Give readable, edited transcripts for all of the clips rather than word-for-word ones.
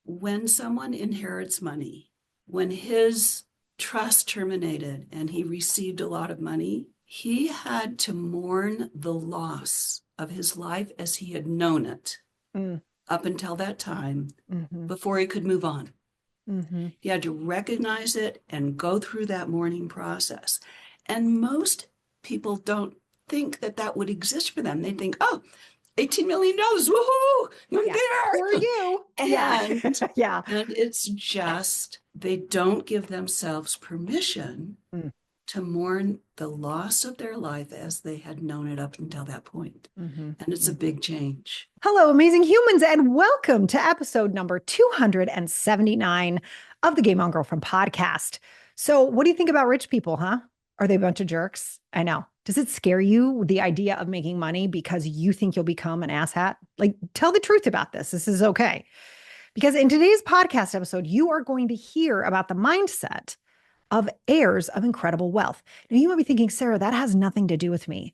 when someone inherits money, when his trust terminated and he received a lot of money, he had to mourn the loss of his life as he had known it up until that time before he could move on. He had to recognize it and go through that mourning process. And most people don't think that that would exist for them. They think, oh, $18 million, woohoo, I'm there. For you. And, yeah. And it's just, they don't give themselves permission to mourn the loss of their life as they had known it up until that point. And it's a big change. Hello, amazing humans, and welcome to episode number 279 of the Game On Girlfriend podcast. So what do you think about rich people, huh? Are they a bunch of jerks? I know. Does it scare you, the idea of making money because you think you'll become an asshat? Like, tell the truth about this. This is okay. Because in today's podcast episode, you are going to hear about the mindset of heirs of incredible wealth. Now, you might be thinking, Sarah, that has nothing to do with me.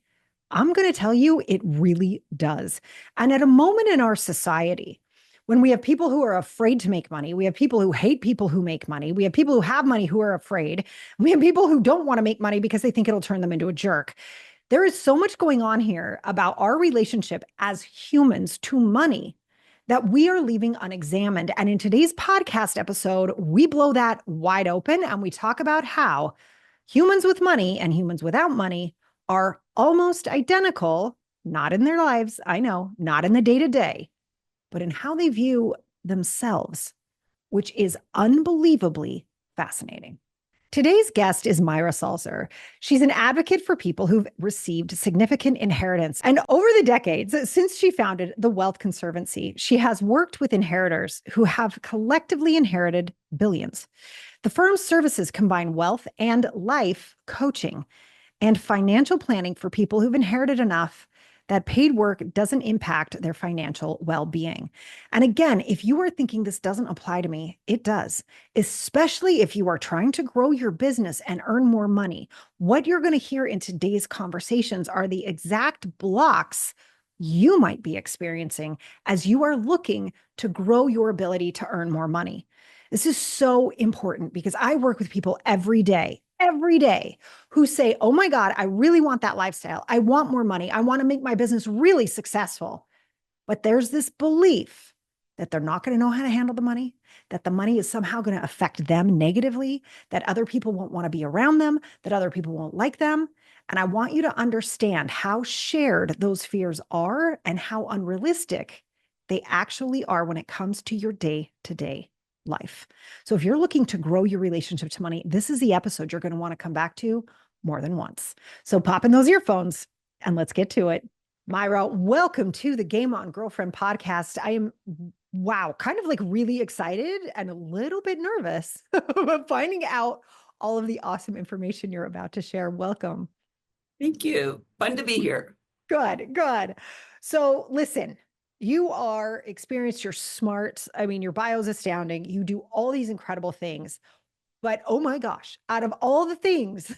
I'm going to tell you it really does. And at a moment in our society, when we have people who are afraid to make money, we have people who hate people who make money, we have people who have money who are afraid, we have people who don't want to make money because they think it'll turn them into a jerk. There is so much going on here about our relationship as humans to money that we are leaving unexamined. And in today's podcast episode, we blow that wide open and we talk about how humans with money and humans without money are almost identical, not in their lives, I know, not in the day-to-day, but in how they view themselves, which is unbelievably fascinating. Today's guest is Myra Salzer. She's an advocate for people who've received significant inheritance. And over the decades, since she founded the Wealth Conservancy, she has worked with inheritors who have collectively inherited billions. The firm's services combine wealth and life coaching and financial planning for people who've inherited enough that paid work doesn't impact their financial well-being. And again, if you are thinking this doesn't apply to me, it does, especially if you are trying to grow your business and earn more money. What you're going to hear in today's conversations are the exact blocks you might be experiencing as you are looking to grow your ability to earn more money. This is so important because I work with people every day, who say, oh my God, I really want that lifestyle. I want more money. I want to make my business really successful. But there's this belief that they're not going to know how to handle the money, that the money is somehow going to affect them negatively, that other people won't want to be around them, that other people won't like them. And I want you to understand how shared those fears are and how unrealistic they actually are when it comes to your day-to-day life. So if you're looking to grow your relationship to money, this is the episode you're going to want to come back to more than once. So pop in those earphones and let's get to it. Myra, welcome to the Game On Girlfriend podcast. I am, kind of like really excited and a little bit nervous about finding out all of the awesome information you're about to share. Welcome. Thank you. Fun to be here. Good. So listen, you are experienced, you're smart. I mean, your bio is astounding. You do all these incredible things. But oh my gosh, out of all the things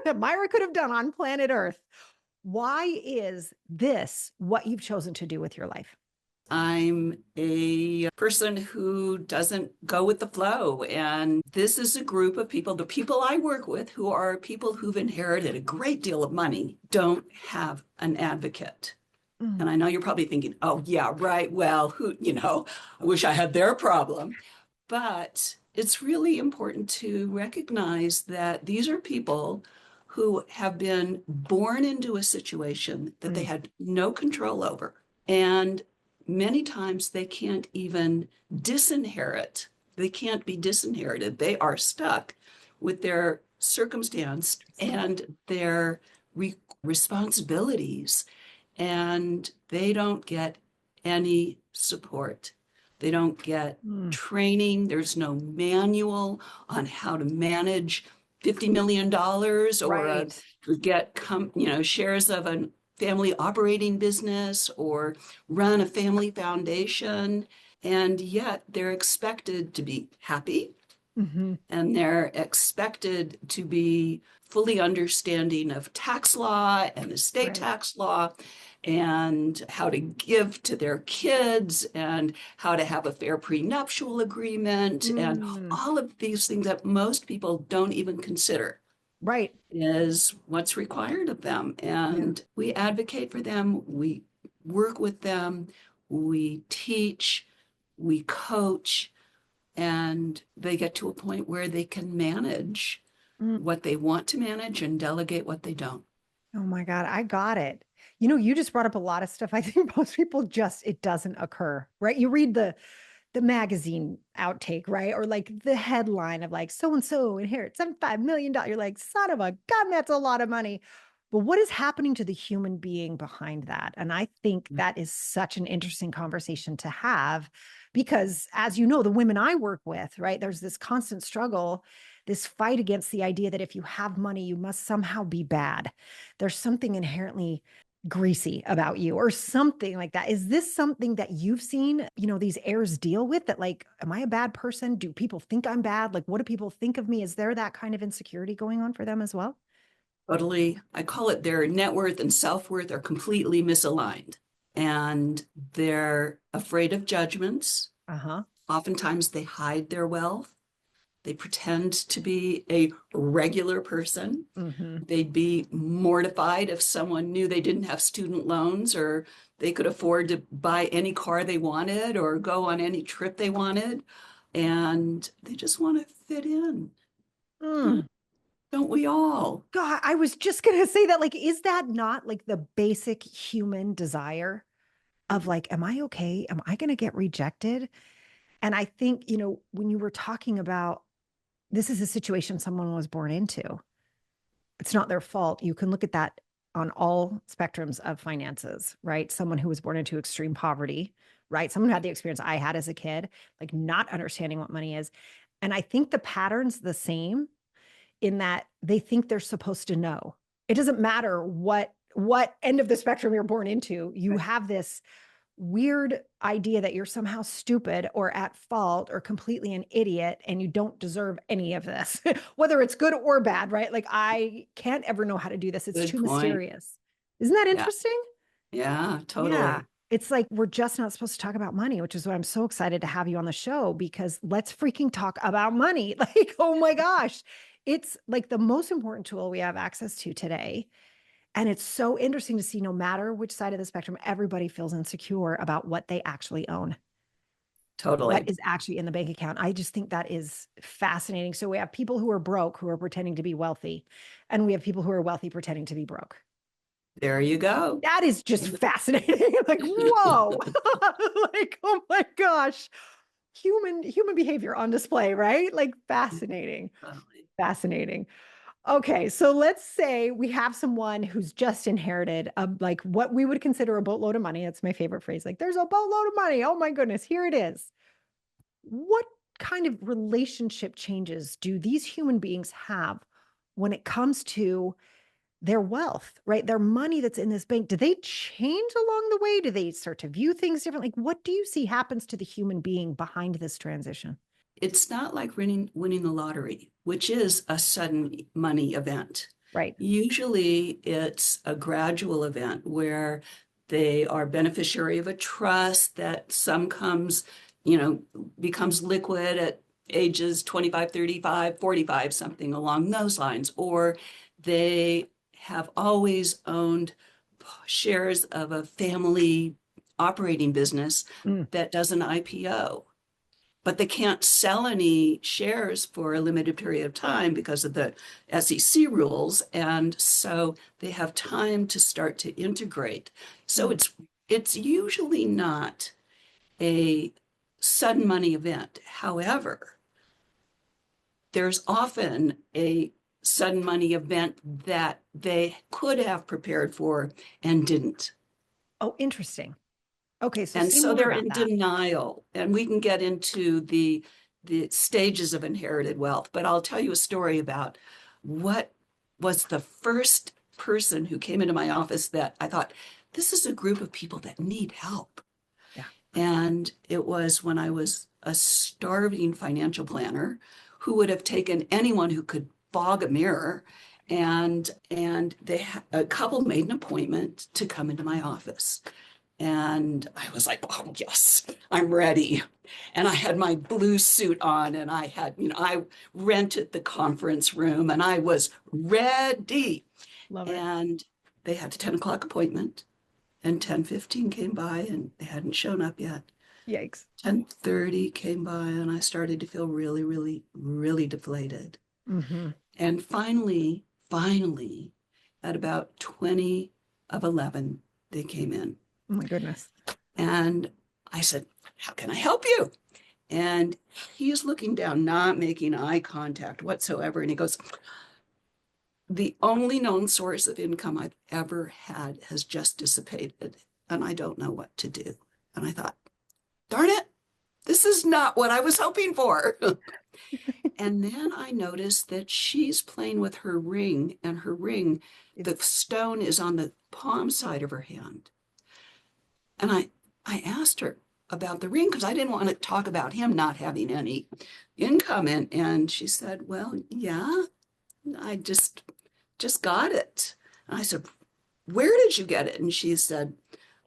that Myra could have done on planet Earth, why is this what you've chosen to do with your life? I'm a person who doesn't go with the flow. And this is a group of people, the people I work with, who are people who've inherited a great deal of money, don't have an advocate. And I know you're probably thinking, oh, yeah, right. Well, I wish I had their problem. But it's really important to recognize that these are people who have been born into a situation that they had no control over. And many times they can't even disinherit. They can't be disinherited. They are stuck with their circumstance and their responsibilities. And they don't get any support. They don't get training. There's no manual on how to manage $50 million or get shares of a family operating business or run a family foundation. And yet they're expected to be happy and they're expected to be fully understanding of tax law and estate tax law and how to give to their kids and how to have a fair prenuptial agreement and Mm, all of these things that most people don't even consider right. is what's required of them. Yeah. And we advocate for them, we work with them, we teach, we coach, and they get to a point where they can manage Mm. what they want to manage and delegate what they don't. Oh my God, I got it. You know, you just brought up a lot of stuff. I think most people just, it doesn't occur, right? You read the magazine outtake, right? Or like the headline of like so and so inherits $75 million. You're like, son of a gun, that's a lot of money. But what is happening to the human being behind that? And I think that is such an interesting conversation to have because, as you know, the women I work with, right, there's this constant struggle, this fight against the idea that if you have money, you must somehow be bad. There's something inherently greasy about you or something like that. Is this something that you've seen, these heirs deal with that? Like, am I a bad person? Do people think I'm bad? Like, what do people think of me? Is there that kind of insecurity going on for them as well? Totally. I call it their net worth and self-worth are completely misaligned. And they're afraid of judgments. Uh-huh. Oftentimes they hide their wealth. They pretend to be a regular person. Mm-hmm. They'd be mortified if someone knew they didn't have student loans or they could afford to buy any car they wanted or go on any trip they wanted. And they just want to fit in. Mm. Don't we all? God, I was just gonna say that. Like, is that not like the basic human desire of like, am I okay? Am I gonna get rejected? And I think, when you were talking about this is a situation someone was born into. It's not their fault. You can look at that on all spectrums of finances, right? Someone who was born into extreme poverty, right? Someone who had the experience I had as a kid, like not understanding what money is. And I think the pattern's the same in that they think they're supposed to know. It doesn't matter what end of the spectrum you're born into. You have this weird idea that you're somehow stupid or at fault or completely an idiot and you don't deserve any of this, whether it's good or bad, right? Like, I can't ever know how to do this. It's Good too point. mysterious. Isn't that Yeah. interesting? Yeah, Yeah. totally. It's like we're just not supposed to talk about money, which is why I'm so excited to have you on the show because let's freaking talk about money. Like, oh my gosh. It's like the most important tool we have access to today. And it's so interesting to see no matter which side of the spectrum, everybody feels insecure about what they actually own, what Totally. is actually in the bank account. I just think that is fascinating. So we have people who are broke who are pretending to be wealthy, and we have people who are wealthy pretending to be broke. There you go. That is just fascinating. Like, whoa. Like, oh my gosh. Human behavior on display, right? Like fascinating. Totally. Fascinating. Okay, so let's say we have someone who's just inherited like what we would consider a boatload of money. That's my favorite phrase. Like, there's a boatload of money. Oh my goodness, here it is. What kind of relationship changes do these human beings have when it comes to their wealth, right? Their money that's in this bank? Do they change along the way? Do they start to view things differently? Like, what do you see happens to the human being behind this transition? It's not like winning the lottery, which is a sudden money event. Right. Usually it's a gradual event where they are beneficiary of a trust that some becomes liquid at ages 25, 35, 45, something along those lines, or they have always owned shares of a family operating business Mm. that does an IPO, but they can't sell any shares for a limited period of time because of the SEC rules. And so they have time to start to integrate. So Mm. it's usually not a sudden money event. However, there's often a sudden money event that they could have prepared for and didn't. Oh, interesting. Okay, so And say so more they're about in that. denial. And we can get into the stages of inherited wealth, but I'll tell you a story about what was the first person who came into my office that I thought, this is a group of people that need help. Yeah. And it was when I was a starving financial planner who would have taken anyone who could fog a mirror And a couple made an appointment to come into my office. And I was like, oh, yes, I'm ready. And I had my blue suit on and I had, I rented the conference room and I was ready. Love it. And they had a 10 o'clock appointment and 10:15 came by and they hadn't shown up yet. Yikes. 10:30 came by and I started to feel really, really, really deflated. Mm-hmm. And finally, at about 20 of 11, they came in. Oh my goodness. And I said, how can I help you? And he's looking down, not making eye contact whatsoever. And he goes, the only known source of income I've ever had has just dissipated, and I don't know what to do. And I thought, darn it, this is not what I was hoping for. And then I noticed that she's playing with her ring, and her ring, the stone is on the palm side of her hand. And I asked her about the ring because I didn't want to talk about him not having any income. And she said, well, yeah, I just got it. And I said, where did you get it? And she said,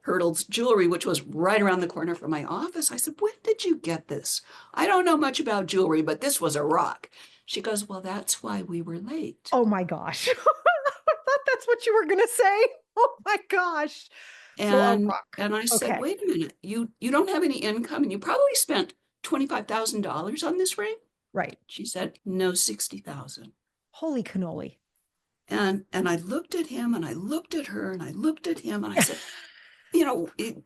Hurdle's Jewelry, which was right around the corner from my office. I said, when did you get this? I don't know much about jewelry, but this was a rock. She goes, well, that's why we were late. Oh my gosh. I thought that's what you were going to say. Oh my gosh. And I said, wait a minute, you don't have any income and you probably spent $25,000 on this ring? Right. She said, no, 60,000. Holy cannoli. And I looked at him and I looked at her and I looked at him and I said,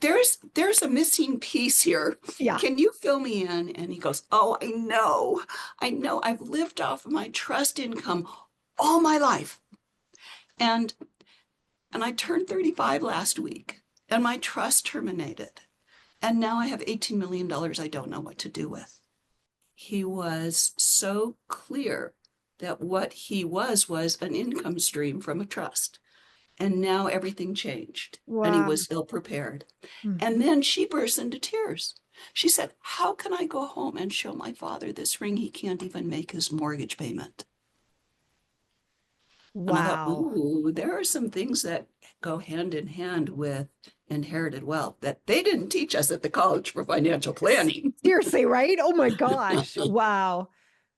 there's a missing piece here. Yeah. Can you fill me in? And he goes, oh, I know. I've lived off of my trust income all my life. And I turned 35 last week and my trust terminated. And now I have $18 million I don't know what to do with. He was so clear that what he was an income stream from a trust. And now everything changed. Wow. And he was ill prepared. Mm-hmm. And then she burst into tears. She said, how can I go home and show my father this ring? He can't even make his mortgage payment. Wow. And I thought, ooh, there are some things that go hand in hand with inherited wealth that they didn't teach us at the College for Financial Planning. Seriously, right? Oh my gosh. Wow.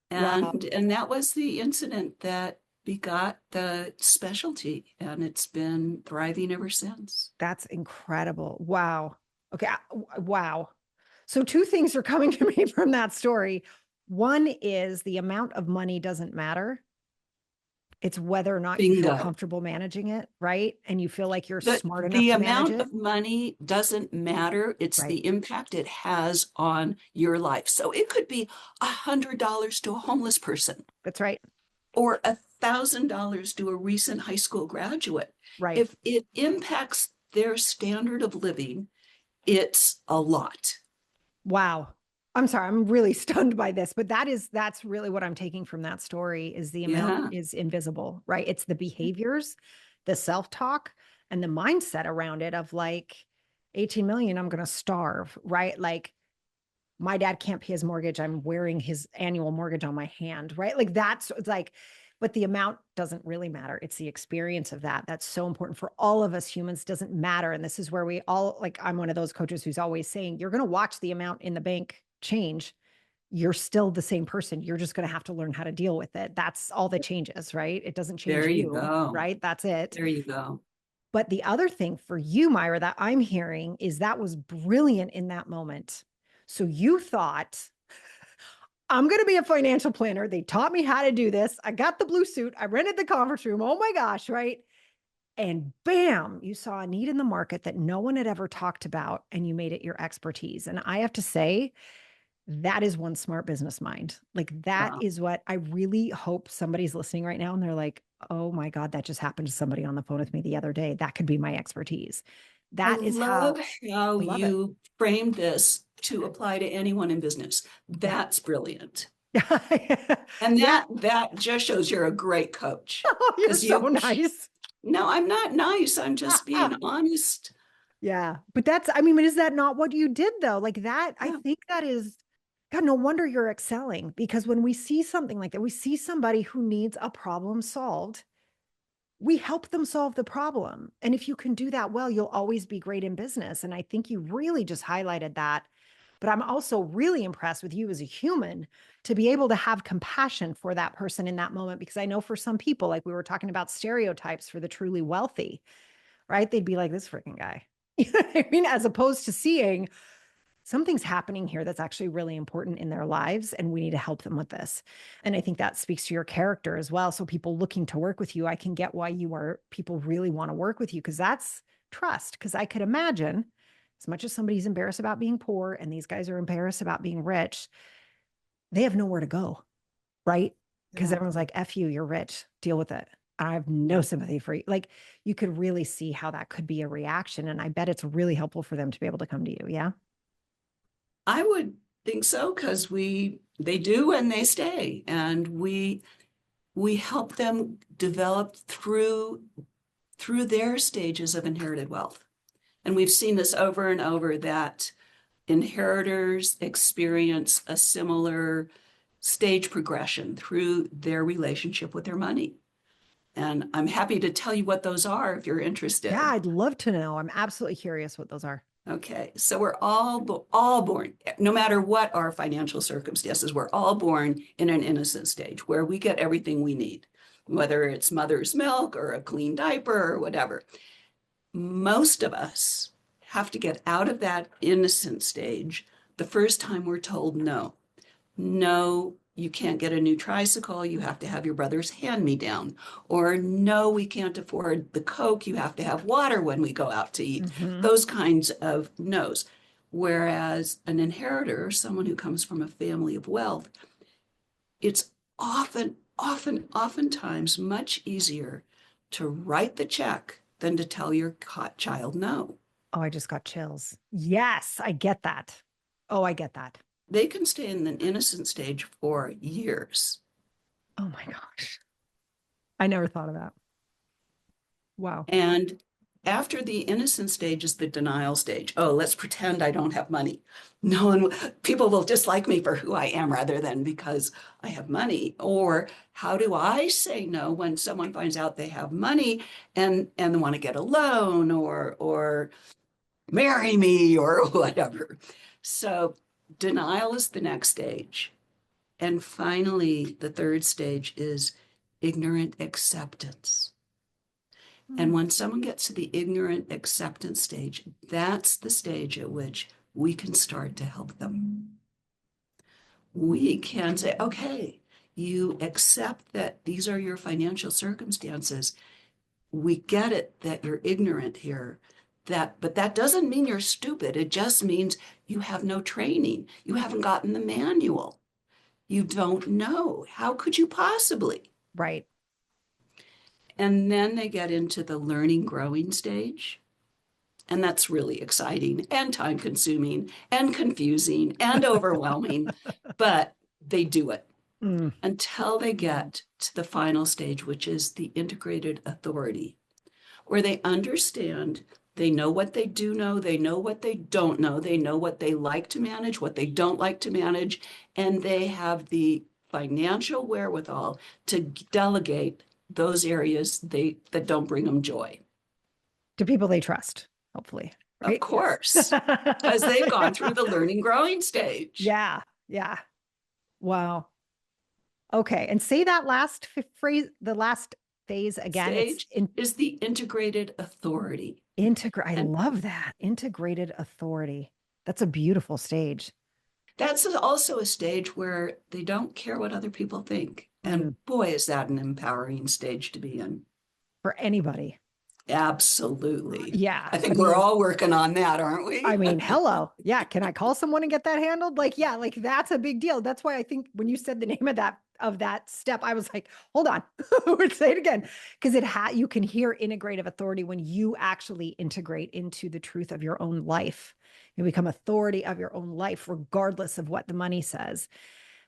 And that was the incident that begot the specialty, and it's been thriving ever since. That's incredible. Wow. Okay. Wow. So two things are coming to me from that story. One is the amount of money doesn't matter. It's whether or not you feel comfortable managing it, right? And you feel like you're smart enough to manage it. The amount of money doesn't matter. It's the impact it has on your life. So it could be $100 to a homeless person. That's right. Or $1,000 to a recent high school graduate. Right. If it impacts their standard of living, it's a lot. Wow. I'm sorry, I'm really stunned by this, but that's really what I'm taking from that story is the amount is invisible, right? It's the behaviors, the self-talk, and the mindset around it of like 18 million, I'm going to starve, right? Like my dad can't pay his mortgage. I'm wearing his annual mortgage on my hand, right? Like it's like, but the amount doesn't really matter. It's the experience of that. That's so important for all of us humans. Doesn't matter. And this is where we all, like, I'm one of those coaches who's always saying, you're going to watch the amount in the bank change. You're still the same person. You're just going to have to learn how to deal with it. That's all that changes, right? It doesn't change you, right? That's it. There you go. But the other thing for you, Myra, that I'm hearing is that was brilliant in that moment. So you thought, I'm going to be a financial planner. They taught me how to do this. I got the blue suit. I rented the conference room. Oh my gosh, right? And bam, you saw a need in the market that no one had ever talked about, and you made it your expertise. And I have to say, that is one smart business mind. Like that is what I really hope somebody's listening right now. And they're like, oh my God, that just happened to somebody on the phone with me the other day. That could be my expertise. That is how you framed this to apply to anyone in business. That's brilliant. And that just shows you're a great coach. Oh, you're so nice. No, I'm not nice. I'm just being honest. Yeah. But but is that not what you did though? Like that, I think that is, God, no wonder you're excelling, because when we see something like that, we see somebody who needs a problem solved we help them solve the problem. And if you can do that well, you'll always be great in business. And I think you really just highlighted that. But I'm also really impressed with you as a human to be able to have compassion for that person in that moment. Because I know for some people, like we were talking about stereotypes for the truly wealthy, right? They'd be like, this freaking guy. You know what I mean? As opposed to seeing something's happening here that's actually really important in their lives, and we need to help them with this. And I think that speaks to your character as well. So people looking to work with you, I can get why people really want to work with you, because that's trust. Because I could imagine, as much as somebody's embarrassed about being poor and these guys are embarrassed about being rich, they have nowhere to go, right? Because everyone's like, F you, you're rich, deal with it. I have no sympathy for you. Like, you could really see how that could be a reaction. And I bet it's really helpful for them to be able to come to you. Yeah. I would think so, because they do and they stay, and we help them develop through their stages of inherited wealth. And we've seen this over and over, that inheritors experience a similar stage progression through their relationship with their money. And I'm happy to tell you what those are if you're interested. Yeah, I'd love to know. I'm absolutely curious what those are. Okay, so we're all born, no matter what our financial circumstances, we're all born in an innocent stage where we get everything we need, whether it's mother's milk or a clean diaper or whatever. Most of us have to get out of that innocent stage the first time we're told no. No, you can't get a new tricycle. You have to have your brother's hand-me-down. Or no, we can't afford the Coke. You have to have water when we go out to eat. Mm-hmm. Those kinds of no's. Whereas an inheritor, someone who comes from a family of wealth, it's oftentimes much easier to write the check than to tell your child no. Oh, I just got chills. Yes, I get that. Oh, I get that. They can stay in an innocent stage for years. Oh my gosh. I never thought of that. Wow. And after the innocent stage is the denial stage. Oh, let's pretend I don't have money. No one, people will dislike me for who I am rather than because I have money. Or how do I say no when someone finds out they have money and they want to get a loan or marry me or whatever. So denial is the next stage. And finally, the third stage is ignorant acceptance. And when someone gets to the ignorant acceptance stage, that's the stage at which we can start to help them. We can say, okay, you accept that these are your financial circumstances. We get it that you're ignorant here. But that doesn't mean you're stupid. It just means you have no training. You haven't gotten the manual. You don't know. How could you possibly? Right. And then they get into the learning, growing stage. And that's really exciting and time consuming and confusing and overwhelming, but they do it until they get to the final stage, which is the integrated authority, where they understand, they know what they do know, they know what they don't know, they know what they like to manage, what they don't like to manage, and they have the financial wherewithal to delegate those areas that don't bring them joy. To people they trust, hopefully. Right? Of course, because they've gone through the learning, growing stage. Yeah. Yeah. Wow. Okay. And say that last phrase, the last phase again. Stage is the integrated authority. I love that. Integrated authority. That's a beautiful stage. That's also a stage where they don't care what other people think. And boy, is that an empowering stage to be in. For anybody. Absolutely. Yeah. I think we're all working on that, aren't we? I mean, hello. Yeah. Can I call someone and get that handled? Like, yeah, like that's a big deal. That's why I think when you said the name of that step, I was like, hold on, say it again. Because you can hear integrative authority when you actually integrate into the truth of your own life. You become authority of your own life, regardless of what the money says.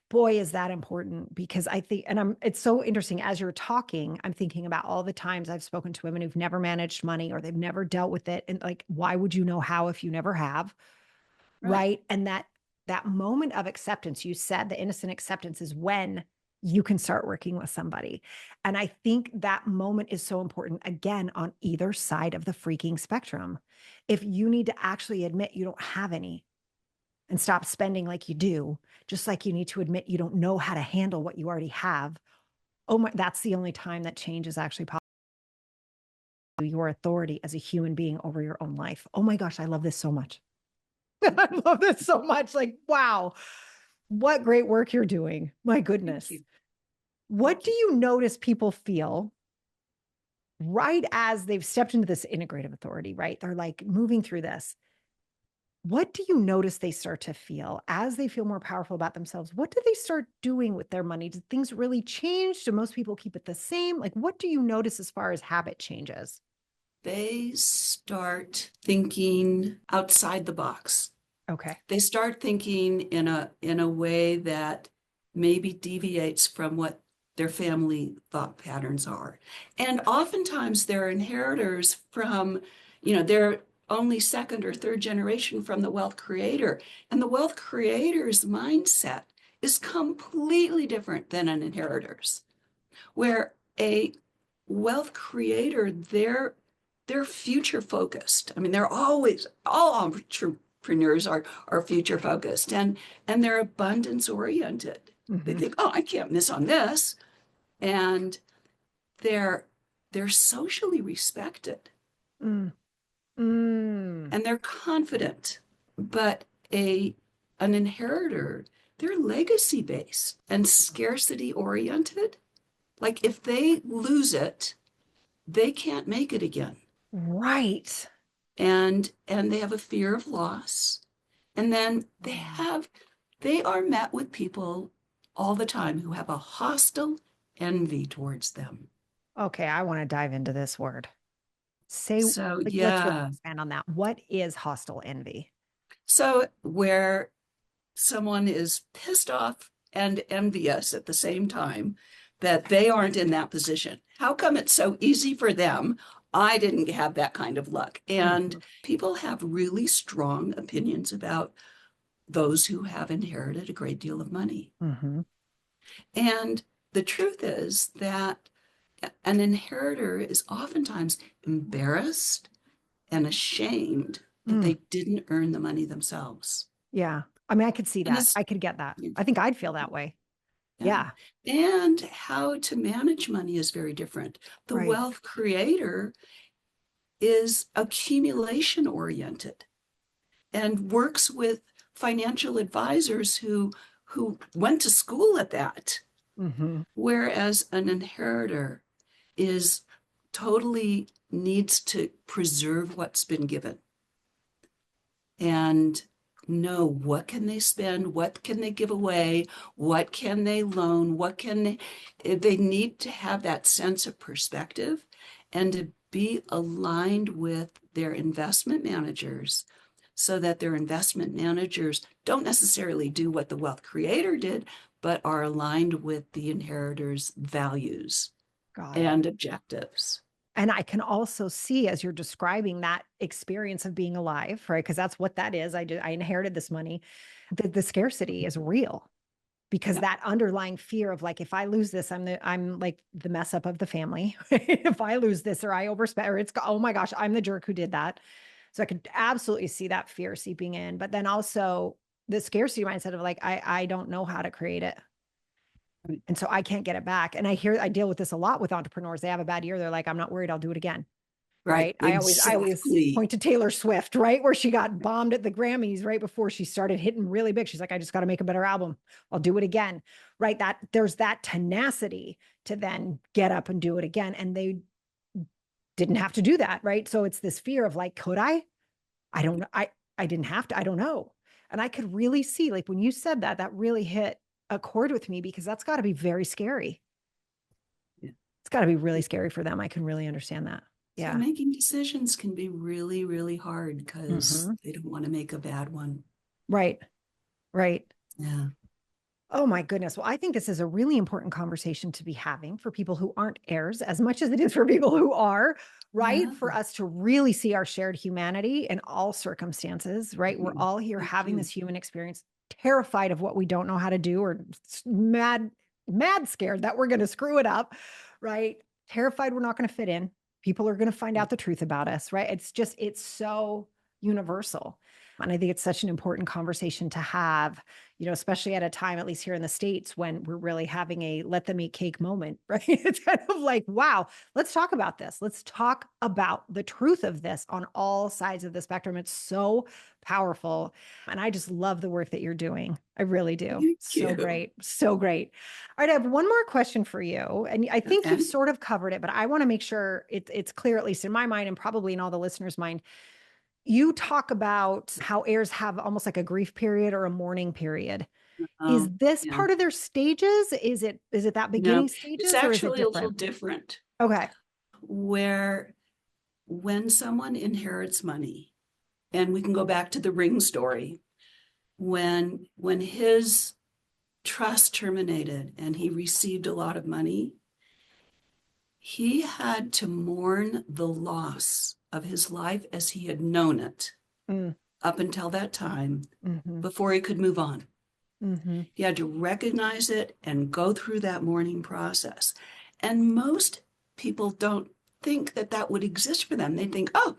Boy, is that important, because I think, it's so interesting as you're talking, I'm thinking about all the times I've spoken to women who've never managed money or they've never dealt with it. And like, why would you know how if you never have? Right. And that moment of acceptance, you said the innocent acceptance is when you can start working with somebody. And I think that moment is so important, again, on either side of the freaking spectrum. If you need to actually admit you don't have any and stop spending like you do, just like you need to admit you don't know how to handle what you already have. Oh my, that's the only time that change is actually possible. Your authority as a human being over your own life. Oh my gosh, I love this so much. I love this so much. Like, wow, what great work you're doing. My goodness. What do you notice people feel right as they've stepped into this integrative authority, right? They're like moving through this. What do you notice they start to feel as they feel more powerful about themselves? What do they start doing with their money? Do things really change? Do most people keep it the same? Like, what do you notice as far as habit changes? They start thinking outside the box. Okay. They start thinking in a way that maybe deviates from what their family thought patterns are. And oftentimes they're inheritors from, they're only second or third generation from the wealth creator. And the wealth creator's mindset is completely different than an inheritor's, where a wealth creator, they're future focused. I mean, they're always, all entrepreneurs are future focused, and they're abundance oriented. They think, oh, I can't miss on this. And they're socially respected Mm. Mm. and they're confident. But an inheritor, they're legacy based and scarcity oriented. Like if they lose it, they can't make it again. Right. And they have a fear of loss. And then they are met with people all the time who have a hostile envy towards them. Okay, I want to dive into this word. Say, So like, let's really yeah. expand on that. What is hostile envy? So where someone is pissed off and envious at the same time that they aren't in that position. How come it's so easy for them? I didn't have that kind of luck. And people have really strong opinions about those who have inherited a great deal of money. Mm-hmm. And the truth is that an inheritor is oftentimes embarrassed and ashamed that they didn't earn the money themselves. Yeah. I mean, I could see And that. this, I could get that. I think I'd feel that way. yeah. Yeah. And how to manage money is very different. The Right. wealth creator is accumulation oriented and works with financial advisors who went to school at that. Mm-hmm. Whereas an inheritor is totally needs to preserve what's been given and know what can they spend, what can they give away, what can they loan, what can they need to have that sense of perspective and to be aligned with their investment managers so that their investment managers don't necessarily do what the wealth creator did, but are aligned with the inheritor's values Got it. and objectives. And I can also see as you're describing that experience of being alive, right? Because that's what that is. I inherited this money. The scarcity is real because Yeah. that underlying fear of like, if I lose this, I'm like the mess up of the family. If I lose this or I overspend or oh my gosh, I'm the jerk who did that. So I could absolutely see that fear seeping in, but then also the scarcity mindset of like, I don't know how to create it. And so I can't get it back. And I deal with this a lot with entrepreneurs. They have a bad year. They're like, I'm not worried. I'll do it again. Right. I always Exactly. point to Taylor Swift, right? Where she got bombed at the Grammys right before she started hitting really big. She's like, I just got to make a better album. I'll do it again. Right. That there's that tenacity to then get up and do it again. And they didn't have to do that. Right. So it's this fear of like, could I? I don't know. I didn't have to. I don't know. And I could really see, like, when you said that, that really hit a chord with me because that's got to be very scary. Yeah. It's got to be really scary for them. I can really understand that. So Yeah. making decisions can be really, really hard because they don't want to make a bad one. Right. Right. Yeah. Oh my goodness. Well, I think this is a really important conversation to be having for people who aren't heirs as much as it is for people who are, right? Yeah. For us to really see our shared humanity in all circumstances, right? We're all here Thank having you. this human experience, terrified of what we don't know how to do or mad, mad scared that we're going to screw it up, right? Terrified we're not going to fit in. People are going to find out the truth about us, right? It's so universal. And I think it's such an important conversation to have, especially at a time, at least here in the States, when we're really having a let them eat cake moment, right? It's kind of like, wow, let's talk about this. Let's talk about the truth of this on all sides of the spectrum. It's so powerful. And I just love the work that you're doing. I really do. Thank So you. great. So great. All right. I have one more question for you. And I think you've Okay. sort of covered it, but I want to make sure it's clear, at least in my mind and probably in all the listeners' mind. You talk about how heirs have almost like a grief period or a mourning period. Is Oh, this yeah. part of their stages? Is it that No, beginning it's stages or is it actually a little different? different. Okay. Where when someone inherits money, and we can go back to the ring story, when his trust terminated and he received a lot of money, he had to mourn the loss of his life as he had known it Mm, up until that time hmm before he could move on. hmm He had to recognize it and go through that mourning process. And most people don't think that that would exist for them. They think, oh,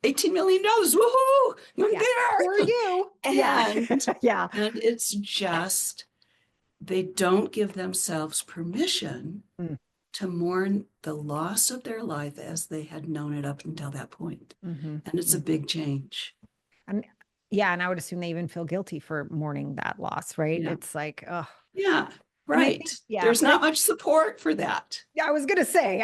$18 million, woohoo, I'm Yeah. For there. you. Yeah. And, Yeah. and it's just, they don't give themselves permission Mm, to mourn the loss of their life as they had known it up until that point. hmm And it's a hmm big change. And yeah, and I would assume they even feel guilty for mourning that loss, right? Yeah. It's like, oh, Yeah. and I Right. think, yeah, There's but I not much support for that. Yeah, I was gonna say,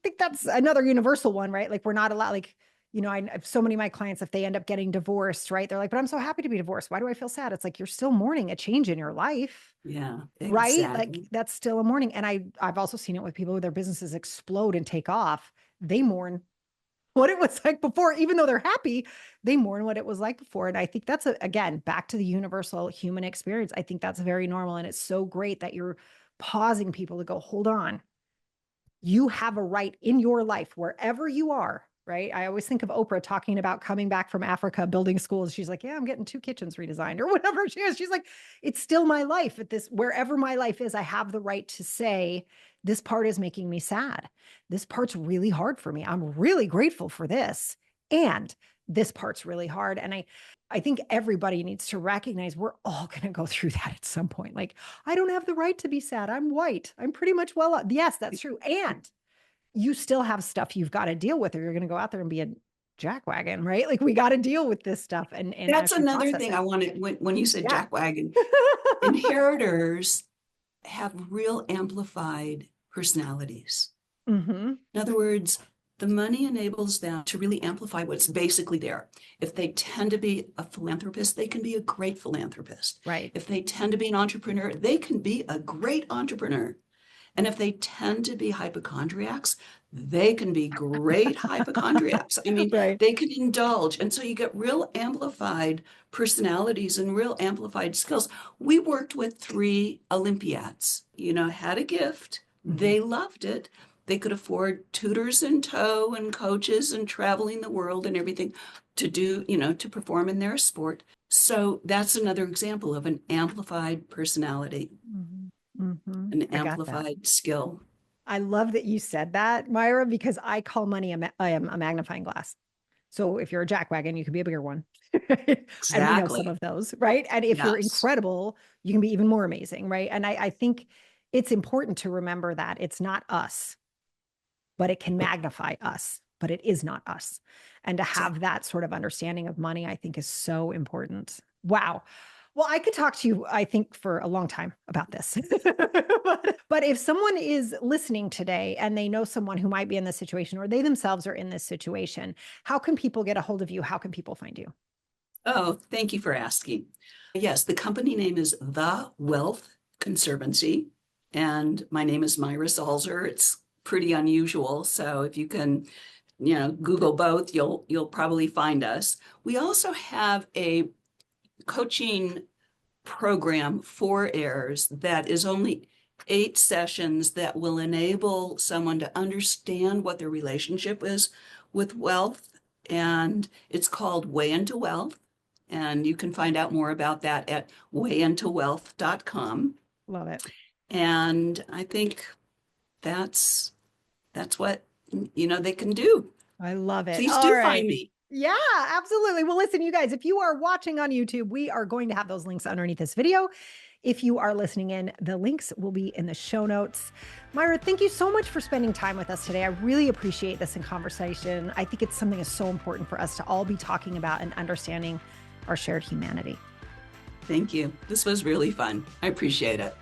think that's another universal one, right? Like we're not allowed, like, I so many of my clients, if they end up getting divorced, right? They're like, but I'm so happy to be divorced. Why do I feel sad? It's like you're still mourning a change in your life, Yeah, right? Like exactly. that's still a mourning. And I've also seen it with people who their businesses explode and take off. They mourn what it was like before, even though they're happy, they mourn what it was like before. And I think that's again, back to the universal human experience. I think that's very normal. And it's so great that you're pausing people to go, hold on, you have a right in your life, wherever you are, right? I always think of Oprah talking about coming back from Africa, building schools. She's like, yeah, I'm getting 2 kitchens redesigned or whatever she is. She's like, it's still my life at this, wherever my life is, I have the right to say, this part is making me sad. This part's really hard for me. I'm really grateful for this. And this part's really hard. And I think everybody needs to recognize we're all going to go through that at some point. Like, I don't have the right to be sad. I'm white. I'm pretty much well. Yes, that's true. And you still have stuff you've got to deal with, or you're going to go out there and be a jackwagon, right? Like we got to deal with this stuff and That's actually another process thing it. I wanted when you said Yeah. jackwagon. Inheritors have real amplified personalities. hmm In other words, the money enables them to really amplify what's basically there. If they tend to be a philanthropist, they can be a great philanthropist. Right. If they tend to be an entrepreneur, they can be a great entrepreneur. And if they tend to be hypochondriacs, they can be great hypochondriacs. I mean, Right. they can indulge. And so you get real amplified personalities and real amplified skills. We worked with 3 Olympiads, had a gift. hmm They loved it. They could afford tutors in tow and coaches and traveling the world and everything to do, to perform in their sport. So that's another example of an amplified personality, an I got that. amplified skill. I love that you said that, Myra, because I call money I am a magnifying glass. So if you're a jackwagon, you could be a bigger one. And we know some Exactly. of those, right? And if you're Yes. incredible, you can be even more amazing, right? And I think it's important to remember that it's not us, but it can magnify us, but it is not us. And to have Exactly. that sort of understanding of money, I think is so important. Wow. Well, I could talk to you, I think, for a long time about this. But if someone is listening today and they know someone who might be in this situation or they themselves are in this situation, how can people get a hold of you? How can people find you? Oh, thank you for asking. Yes, the company name is the Wealth Conservancy, and my name is Myra Salzer. It's pretty unusual, so if you can, Google both, you'll probably find us. We also have a coaching program for heirs that is only 8 sessions that will enable someone to understand what their relationship is with wealth. And it's called Way Into Wealth. And you can find out more about that at wayintowealth.com. Love it. And I think that's what, they can do. I love it. Please All do right. find me. Yeah, absolutely. Well, listen, you guys, if you are watching on YouTube, we are going to have those links underneath this video. If you are listening in, the links will be in the show notes. Myra, thank you so much for spending time with us today. I really appreciate this in conversation. I think it's something that's so important for us to all be talking about and understanding our shared humanity. Thank you. This was really fun. I appreciate it.